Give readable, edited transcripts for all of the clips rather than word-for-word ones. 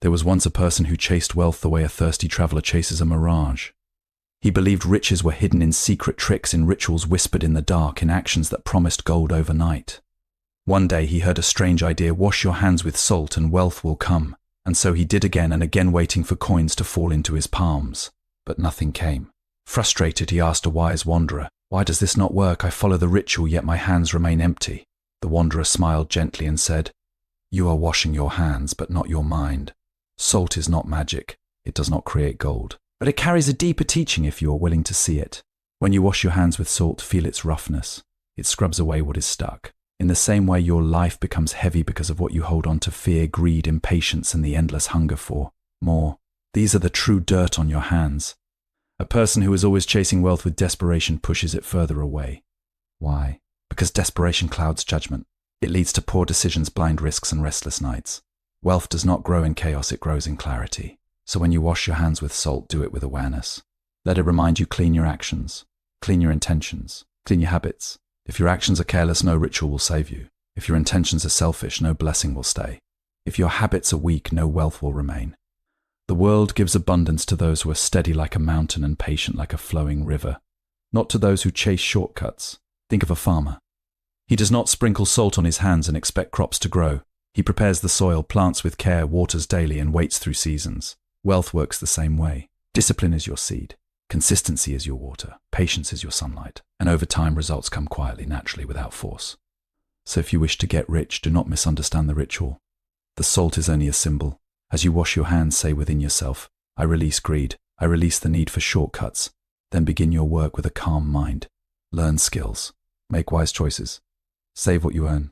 There was once a person who chased wealth the way a thirsty traveler chases a mirage. He believed riches were hidden in secret tricks, in rituals whispered in the dark, in actions that promised gold overnight. One day he heard a strange idea: wash your hands with salt and wealth will come. And so he did again and again, waiting for coins to fall into his palms. But nothing came. Frustrated, he asked a wise wanderer, "Why does this not work? I follow the ritual, yet my hands remain empty." The wanderer smiled gently and said, "You are washing your hands, but not your mind. Salt is not magic. It does not create gold. But it carries a deeper teaching if you are willing to see it. When you wash your hands with salt, feel its roughness. It scrubs away what is stuck. In the same way, your life becomes heavy because of what you hold on to: fear, greed, impatience, and the endless hunger for more. These are the true dirt on your hands. A person who is always chasing wealth with desperation pushes it further away. Why? Because desperation clouds judgment. It leads to poor decisions, blind risks, and restless nights. Wealth does not grow in chaos, it grows in clarity. So when you wash your hands with salt, do it with awareness. Let it remind you: clean your actions, clean your intentions, clean your habits. If your actions are careless, no ritual will save you. If your intentions are selfish, no blessing will stay. If your habits are weak, no wealth will remain. The world gives abundance to those who are steady like a mountain and patient like a flowing river, not to those who chase shortcuts. Think of a farmer. He does not sprinkle salt on his hands and expect crops to grow. He prepares the soil, plants with care, waters daily, and waits through seasons. Wealth works the same way. Discipline is your seed. Consistency is your water. Patience is your sunlight. And over time, results come quietly, naturally, without force. So if you wish to get rich, do not misunderstand the ritual. The salt is only a symbol. As you wash your hands, say within yourself, "I release greed. I release the need for shortcuts." Then begin your work with a calm mind. Learn skills. Make wise choices. Save what you earn.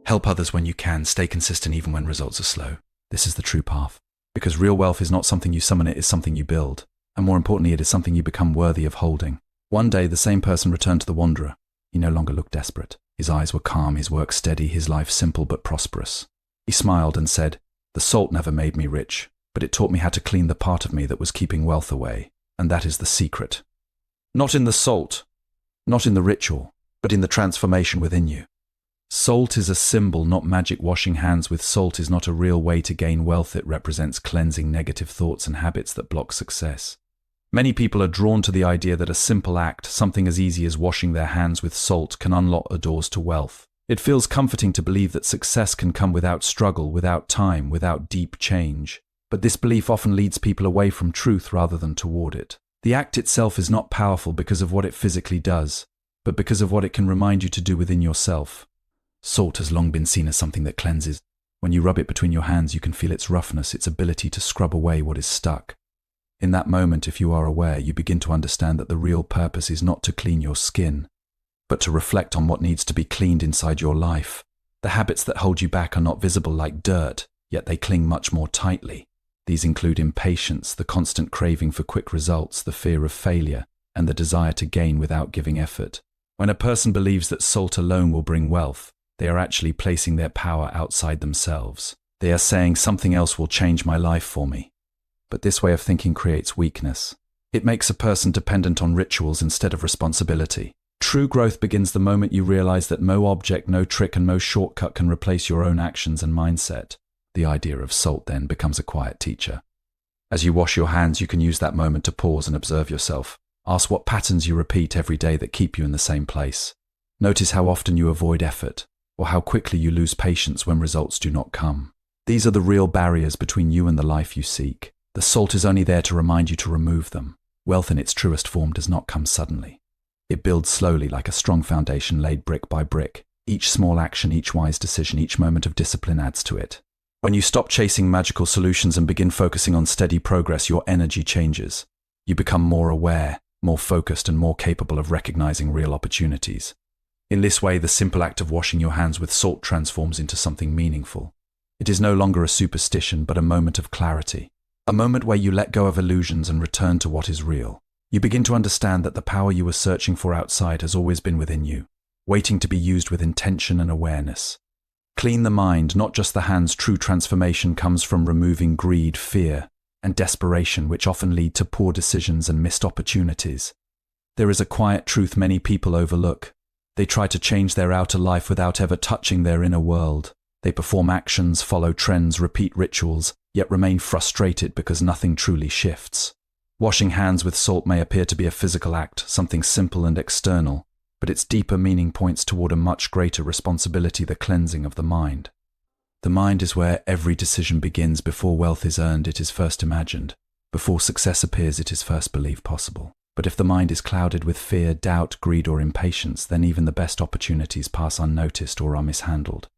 Help others when you can. Stay consistent even when results are slow. This is the true path. Because real wealth is not something you summon, it is something you build. And more importantly, it is something you become worthy of holding. One day, the same person returned to the wanderer. He no longer looked desperate. His eyes were calm, his work steady, his life simple but prosperous. He smiled and said, "The salt never made me rich, but it taught me how to clean the part of me that was keeping wealth away. And that is the secret. Not in the salt, not in the ritual, but in the transformation within you. Salt is a symbol, not magic. Washing hands with salt is not a real way to gain wealth. It represents cleansing negative thoughts and habits that block success. Many people are drawn to the idea that a simple act, something as easy as washing their hands with salt, can unlock the doors to wealth. It feels comforting to believe that success can come without struggle, without time, without deep change. But this belief often leads people away from truth rather than toward it. The act itself is not powerful because of what it physically does, but because of what it can remind you to do within yourself. Salt has long been seen as something that cleanses. When you rub it between your hands, you can feel its roughness, its ability to scrub away what is stuck. In that moment, if you are aware, you begin to understand that the real purpose is not to clean your skin, but to reflect on what needs to be cleaned inside your life. The habits that hold you back are not visible like dirt, yet they cling much more tightly. These include impatience, the constant craving for quick results, the fear of failure, and the desire to gain without giving effort. When a person believes that salt alone will bring wealth, they are actually placing their power outside themselves. They are saying something else will change my life for me. But this way of thinking creates weakness. It makes a person dependent on rituals instead of responsibility. True growth begins the moment you realize that no object, no trick, and no shortcut can replace your own actions and mindset. The idea of salt then becomes a quiet teacher. As you wash your hands, you can use that moment to pause and observe yourself. Ask what patterns you repeat every day that keep you in the same place. Notice how often you avoid effort, or how quickly you lose patience when results do not come. These are the real barriers between you and the life you seek. The salt is only there to remind you to remove them. Wealth in its truest form does not come suddenly. It builds slowly like a strong foundation laid brick by brick. Each small action, each wise decision, each moment of discipline adds to it. When you stop chasing magical solutions and begin focusing on steady progress, your energy changes. You become more aware, more focused, and more capable of recognizing real opportunities. In this way, the simple act of washing your hands with salt transforms into something meaningful. It is no longer a superstition, but a moment of clarity. A moment where you let go of illusions and return to what is real. You begin to understand that the power you were searching for outside has always been within you, waiting to be used with intention and awareness. Clean the mind, not just the hands. True transformation comes from removing greed, fear, and desperation, which often lead to poor decisions and missed opportunities. There is a quiet truth many people overlook. They try to change their outer life without ever touching their inner world. They perform actions, follow trends, repeat rituals, yet remain frustrated because nothing truly shifts. Washing hands with salt may appear to be a physical act, something simple and external, but its deeper meaning points toward a much greater responsibility: the cleansing of the mind. The mind is where every decision begins. Before wealth is earned, it is first imagined. Before success appears, it is first believed possible. But if the mind is clouded with fear, doubt, greed, or impatience, then even the best opportunities pass unnoticed or are mishandled.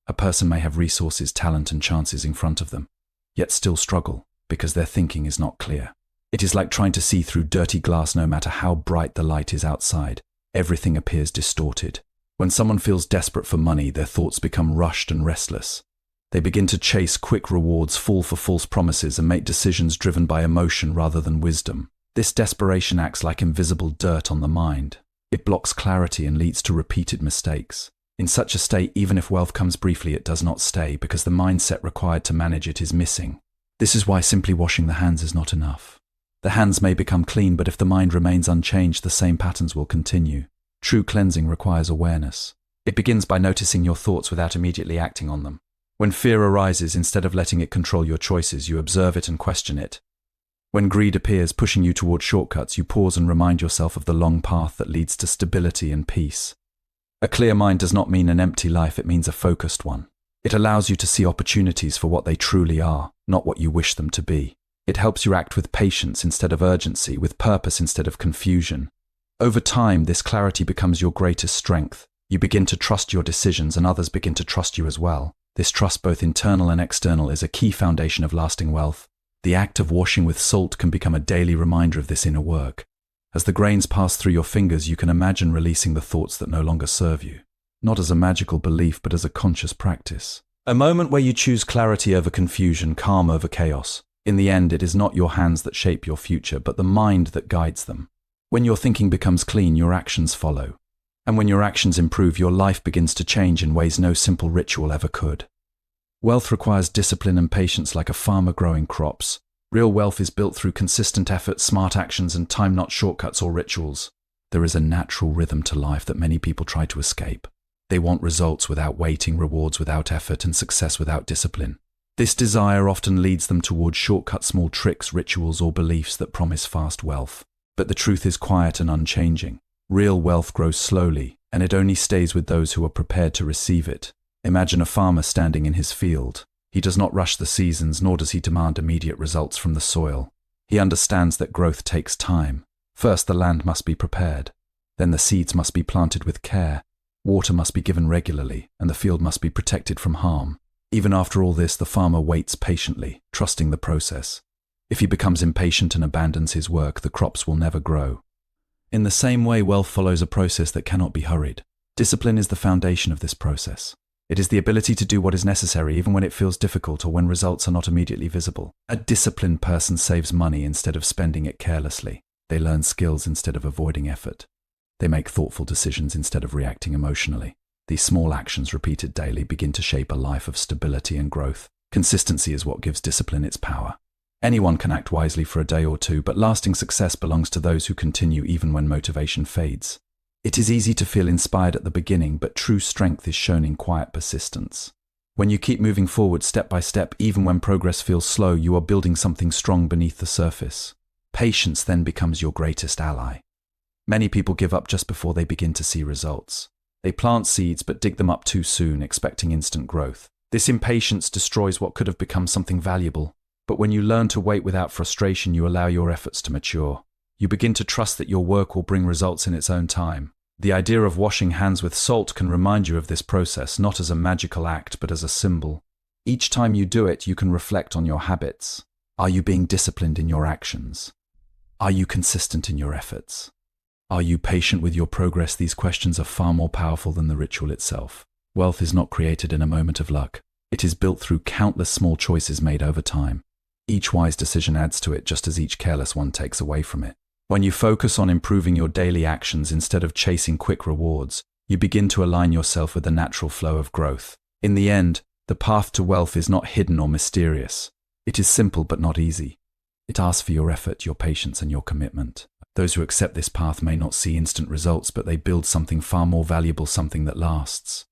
A person may have resources, talent, and chances in front of them, yet still struggle because their thinking is not clear. It is like trying to see through dirty glass. No matter how bright the light is outside, everything appears distorted. When someone feels desperate for money, their thoughts become rushed and restless. They begin to chase quick rewards, fall for false promises, and make decisions driven by emotion rather than wisdom. This desperation acts like invisible dirt on the mind. It blocks clarity and leads to repeated mistakes. In such a state, even if wealth comes briefly, it does not stay because the mindset required to manage it is missing. This is why simply washing the hands is not enough. The hands may become clean, but if the mind remains unchanged, the same patterns will continue. True cleansing requires awareness. It begins by noticing your thoughts without immediately acting on them. When fear arises, instead of letting it control your choices, you observe it and question it. When greed appears, pushing you toward shortcuts, you pause and remind yourself of the long path that leads to stability and peace. A clear mind does not mean an empty life, it means a focused one. It allows you to see opportunities for what they truly are, not what you wish them to be. It helps you act with patience instead of urgency, with purpose instead of confusion. Over time, this clarity becomes your greatest strength. You begin to trust your decisions and others begin to trust you as well. This trust, both internal and external, is a key foundation of lasting wealth. The act of washing with salt can become a daily reminder of this inner work. As the grains pass through your fingers, you can imagine releasing the thoughts that no longer serve you. Not as a magical belief, but as a conscious practice. A moment where you choose clarity over confusion, calm over chaos. In the end, it is not your hands that shape your future, but the mind that guides them. When your thinking becomes clean, your actions follow. And when your actions improve, your life begins to change in ways no simple ritual ever could. Wealth requires discipline and patience like a farmer growing crops. Real wealth is built through consistent effort, smart actions, and time, not shortcuts or rituals. There is a natural rhythm to life that many people try to escape. They want results without waiting, rewards without effort, and success without discipline. This desire often leads them towards shortcuts, small tricks, rituals, or beliefs that promise fast wealth. But the truth is quiet and unchanging. Real wealth grows slowly, and it only stays with those who are prepared to receive it. Imagine a farmer standing in his field. He does not rush the seasons, nor does he demand immediate results from the soil. He understands that growth takes time. First, the land must be prepared. Then the seeds must be planted with care. Water must be given regularly, and the field must be protected from harm. Even after all this, the farmer waits patiently, trusting the process. If he becomes impatient and abandons his work, the crops will never grow. In the same way, wealth follows a process that cannot be hurried. Discipline is the foundation of this process. It is the ability to do what is necessary even when it feels difficult or when results are not immediately visible. A disciplined person saves money instead of spending it carelessly. They learn skills instead of avoiding effort. They make thoughtful decisions instead of reacting emotionally. These small actions repeated daily begin to shape a life of stability and growth. Consistency is what gives discipline its power. Anyone can act wisely for a day or two, but lasting success belongs to those who continue even when motivation fades. It is easy to feel inspired at the beginning, but true strength is shown in quiet persistence. When you keep moving forward step by step, even when progress feels slow, you are building something strong beneath the surface. Patience then becomes your greatest ally. Many people give up just before they begin to see results. They plant seeds but dig them up too soon, expecting instant growth. This impatience destroys what could have become something valuable. But when you learn to wait without frustration, you allow your efforts to mature. You begin to trust that your work will bring results in its own time. The idea of washing hands with salt can remind you of this process, not as a magical act, but as a symbol. Each time you do it, you can reflect on your habits. Are you being disciplined in your actions? Are you consistent in your efforts? Are you patient with your progress? These questions are far more powerful than the ritual itself. Wealth is not created in a moment of luck. It is built through countless small choices made over time. Each wise decision adds to it, just as each careless one takes away from it. When you focus on improving your daily actions instead of chasing quick rewards, you begin to align yourself with the natural flow of growth. In the end, the path to wealth is not hidden or mysterious. It is simple but not easy. It asks for your effort, your patience, and your commitment. Those who accept this path may not see instant results, but they build something far more valuable, something that lasts.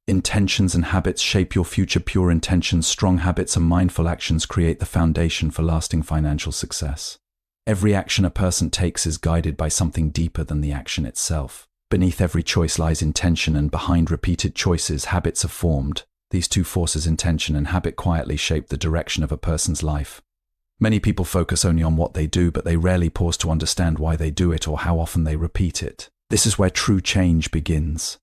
Intentions and habits shape your future. Pure intentions, strong habits, and mindful actions create the foundation for lasting financial success. Every action a person takes is guided by something deeper than the action itself. Beneath every choice lies intention, and behind repeated choices, habits are formed. These two forces, intention and habit, quietly shape the direction of a person's life. Many people focus only on what they do, but they rarely pause to understand why they do it or how often they repeat it. This is where true change begins.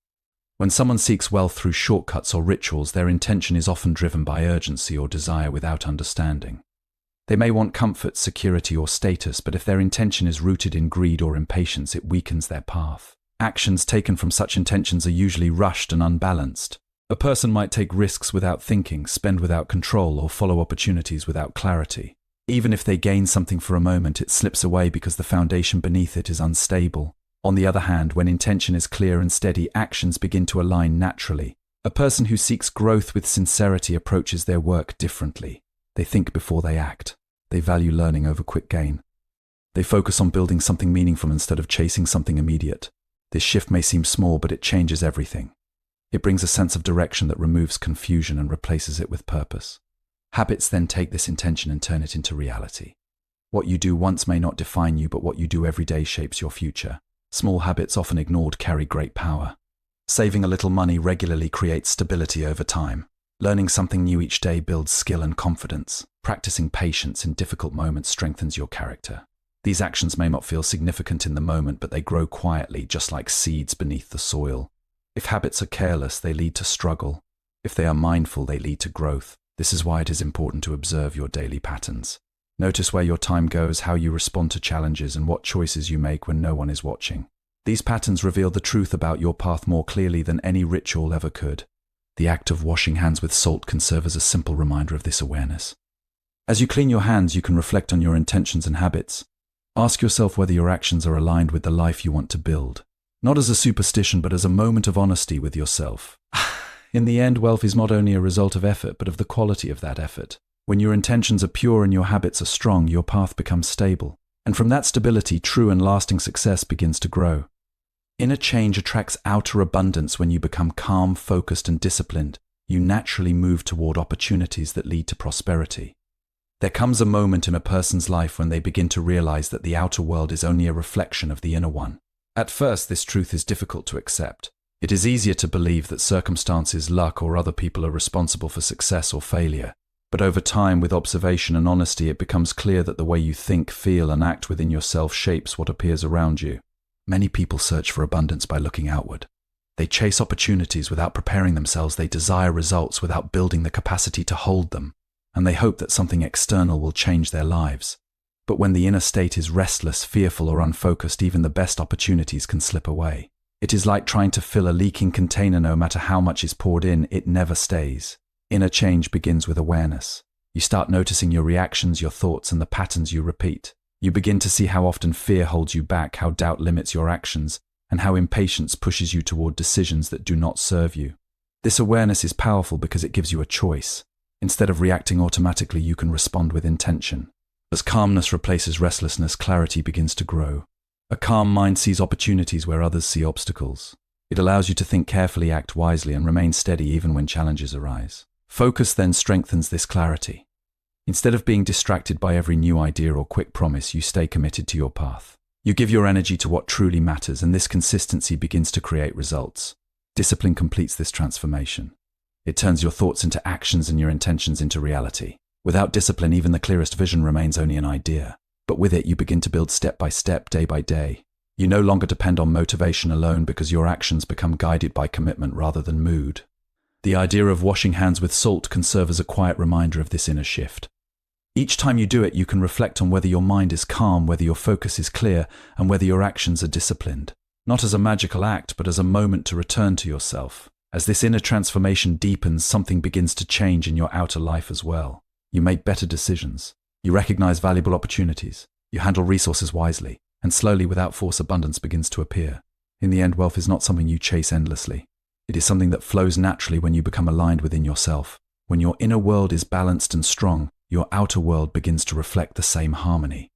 When someone seeks wealth through shortcuts or rituals, their intention is often driven by urgency or desire without understanding. They may want comfort, security, or status, but if their intention is rooted in greed or impatience, it weakens their path. Actions taken from such intentions are usually rushed and unbalanced. A person might take risks without thinking, spend without control, or follow opportunities without clarity. Even if they gain something for a moment, it slips away because the foundation beneath it is unstable. On the other hand, when intention is clear and steady, actions begin to align naturally. A person who seeks growth with sincerity approaches their work differently. They think before they act. They value learning over quick gain. They focus on building something meaningful instead of chasing something immediate. This shift may seem small, but it changes everything. It brings a sense of direction that removes confusion and replaces it with purpose. Habits then take this intention and turn it into reality. What you do once may not define you, but what you do every day shapes your future. Small habits, often ignored, carry great power. Saving a little money regularly creates stability over time. Learning something new each day builds skill and confidence. Practicing patience in difficult moments strengthens your character. These actions may not feel significant in the moment, but they grow quietly, just like seeds beneath the soil. If habits are careless, they lead to struggle. If they are mindful, they lead to growth. This is why it is important to observe your daily patterns. Notice where your time goes, how you respond to challenges, and what choices you make when no one is watching. These patterns reveal the truth about your path more clearly than any ritual ever could. The act of washing hands with salt can serve as a simple reminder of this awareness. As you clean your hands, you can reflect on your intentions and habits. Ask yourself whether your actions are aligned with the life you want to build. Not as a superstition, but as a moment of honesty with yourself. In the end, wealth is not only a result of effort, but of the quality of that effort. When your intentions are pure and your habits are strong, your path becomes stable. And from that stability, true and lasting success begins to grow. Inner change attracts outer abundance. When you become calm, focused, and disciplined, you naturally move toward opportunities that lead to prosperity. There comes a moment in a person's life when they begin to realize that the outer world is only a reflection of the inner one. At first, this truth is difficult to accept. It is easier to believe that circumstances, luck, or other people are responsible for success or failure. But over time, with observation and honesty, it becomes clear that the way you think, feel, and act within yourself shapes what appears around you. Many people search for abundance by looking outward. They chase opportunities without preparing themselves. They desire results without building the capacity to hold them. And they hope that something external will change their lives. But when the inner state is restless, fearful, or unfocused, even the best opportunities can slip away. It is like trying to fill a leaking container. No matter how much is poured in, it never stays. Inner change begins with awareness. You start noticing your reactions, your thoughts, and the patterns you repeat. You begin to see how often fear holds you back, how doubt limits your actions, and how impatience pushes you toward decisions that do not serve you. This awareness is powerful because it gives you a choice. Instead of reacting automatically, you can respond with intention. As calmness replaces restlessness, clarity begins to grow. A calm mind sees opportunities where others see obstacles. It allows you to think carefully, act wisely, and remain steady even when challenges arise. Focus then strengthens this clarity. Instead of being distracted by every new idea or quick promise, you stay committed to your path. You give your energy to what truly matters, and this consistency begins to create results. Discipline completes this transformation. It turns your thoughts into actions and your intentions into reality. Without discipline, even the clearest vision remains only an idea. But with it, you begin to build step by step, day by day. You no longer depend on motivation alone because your actions become guided by commitment rather than mood. The idea of washing hands with salt can serve as a quiet reminder of this inner shift. Each time you do it, you can reflect on whether your mind is calm, whether your focus is clear, and whether your actions are disciplined. Not as a magical act, but as a moment to return to yourself. As this inner transformation deepens, something begins to change in your outer life as well. You make better decisions. You recognize valuable opportunities. You handle resources wisely. And slowly, without force, abundance begins to appear. In the end, wealth is not something you chase endlessly. It is something that flows naturally when you become aligned within yourself. When your inner world is balanced and strong, your outer world begins to reflect the same harmony.